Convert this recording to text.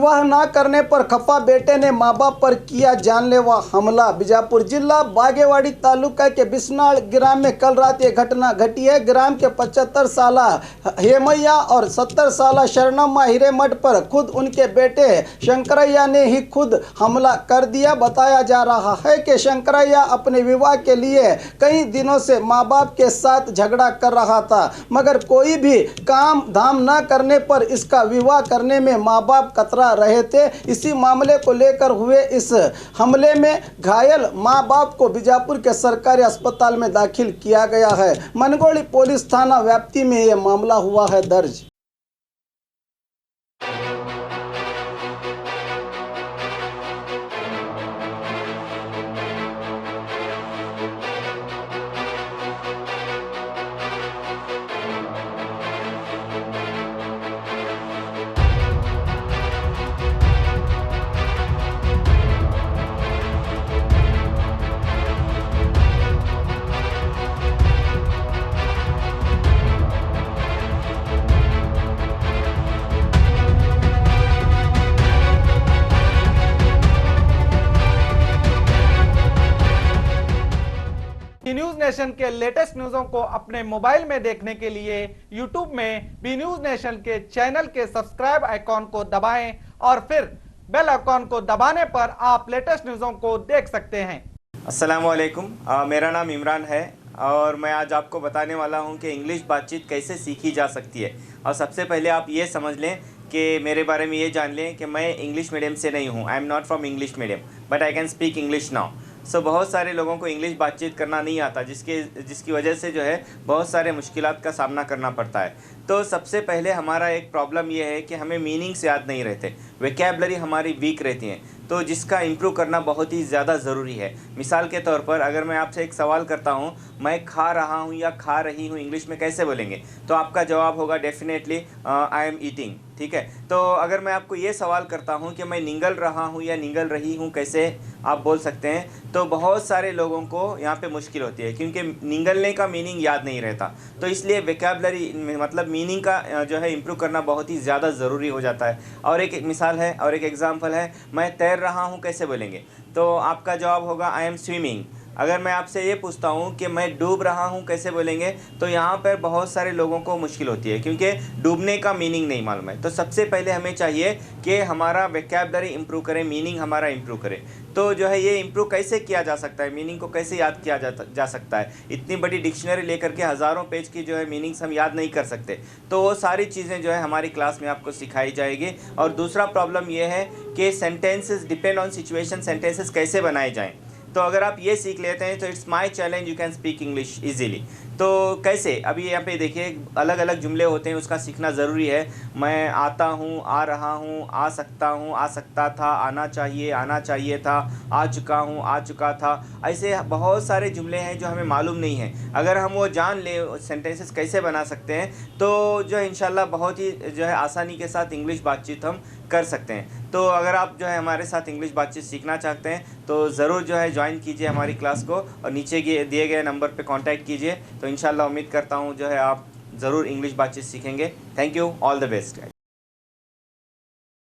विवाह न करने पर खफा बेटे ने मां बाप पर किया जानलेवा हमला। बीजापुर जिला बागेवाड़ी तालुका के बिसनाड़ ग्राम में कल रात ये घटना घटी है। ग्राम के 75 साला हेमैया और 70 साला शरणम्मा हिरेमठ पर खुद उनके बेटे शंकरैया ने ही खुद हमला कर दिया। बताया जा रहा है कि शंकरैया अपने विवाह के लिए कई दिनों से मां बाप के साथ झगड़ा कर रहा था, मगर कोई भी काम धाम न करने पर इसका विवाह करने में मां बाप कतरा रहे थे। इसी मामले को लेकर हुए इस हमले में घायल मां बाप को बीजापुर के सरकारी अस्पताल में दाखिल किया गया है। मनगोली पुलिस थाना व्याप्ति में यह मामला हुआ है दर्ज। न्यूज नेशन के लेटेस्ट न्यूज़ों को अपने मोबाइल में देखने के लिए यूट्यूब में बी न्यूज नेशन के चैनल के सब्सक्राइब आइकॉन को दबाएं और फिर बेल आइकॉन को दबाने पर आप लेटेस्ट न्यूज़ों को देख सकते हैं। अस्सलाम वालेकुम, मेरा नाम इमरान है और मैं आज आपको बताने वाला हूं कि इंग्लिश बातचीत कैसे सीखी जा सकती है। और सबसे पहले आप ये समझ लें कि मेरे बारे में ये जान लें कि मैं इंग्लिश मीडियम से नहीं हूं। I am not from English medium but I can speak English now. So बहुत सारे लोगों को इंग्लिश बातचीत करना नहीं आता, जिसकी वजह से जो है बहुत सारे मुश्किलात का सामना करना पड़ता है। तो सबसे पहले हमारा एक प्रॉब्लम ये है कि हमें मीनिंग्स याद नहीं रहते, वोकैबुलरी हमारी वीक रहती हैं, तो जिसका इम्प्रूव करना बहुत ही ज़्यादा ज़रूरी है। मिसाल के तौर पर अगर मैं आपसे एक सवाल करता हूँ, मैं खा रहा हूँ या खा रही हूँ इंग्लिश में कैसे बोलेंगे, तो आपका जवाब होगा डेफिनेटली आई एम ईटिंग। ठीक है, तो अगर मैं आपको ये सवाल करता हूँ कि मैं निगल रहा हूँ या निगल रही हूँ कैसे आप बोल सकते हैं, तो बहुत सारे लोगों को यहाँ पे मुश्किल होती है क्योंकि निगलने का मीनिंग याद नहीं रहता। तो इसलिए वोकैबुलरी मतलब मीनिंग का जो है इम्प्रूव करना बहुत ही ज़्यादा ज़रूरी हो जाता है। और एक मिसाल है और एक एग्जांपल है, मैं तैर रहा हूँ कैसे बोलेंगे, तो आपका जवाब होगा आई एम स्विमिंग। अगर मैं आपसे ये पूछता हूँ कि मैं डूब रहा हूँ कैसे बोलेंगे, तो यहाँ पर बहुत सारे लोगों को मुश्किल होती है क्योंकि डूबने का मीनिंग नहीं मालूम है। तो सबसे पहले हमें चाहिए कि हमारा वोकैबुलरी इम्प्रूव करें, मीनिंग हमारा इम्प्रूव करें। तो जो है ये इम्प्रूव कैसे किया जा सकता है, मीनिंग को कैसे याद किया जा सकता है। इतनी बड़ी डिक्शनरी लेकर के हज़ारों पेज की जो है मीनिंग्स हम याद नहीं कर सकते, तो वो सारी चीज़ें जो है हमारी क्लास में आपको सिखाई जाएगी। और दूसरा प्रॉब्लम ये है कि sentences depend on situation, sentences कैसे बनाए जाएँ। तो अगर आप ये सीख लेते हैं तो it's my challenge, you can speak English easily. तो कैसे, अभी यहाँ पे देखिए अलग अलग जुमले होते हैं, उसका सीखना ज़रूरी है। मैं आता हूँ, आ रहा हूँ, आ सकता था, आना चाहिए था, आ चुका हूँ, आ चुका था। ऐसे बहुत सारे जुमले हैं जो हमें मालूम नहीं है। अगर हम वो जान ले सेंटेंसेस कैसे बना सकते हैं, तो जो है इंशाल्लाह बहुत ही जो है आसानी के साथ इंग्लिश बातचीत हम कर सकते हैं। तो अगर आप जो है हमारे साथ इंग्लिश बातचीत सीखना चाहते हैं तो ज़रूर जो है ज्वाइन कीजिए हमारी क्लास को और नीचे दिए गए नंबर पे कांटेक्ट कीजिए। तो इंशाल्लाह उम्मीद करता हूँ जो है आप ज़रूर इंग्लिश बातचीत सीखेंगे। Thank you, all the best.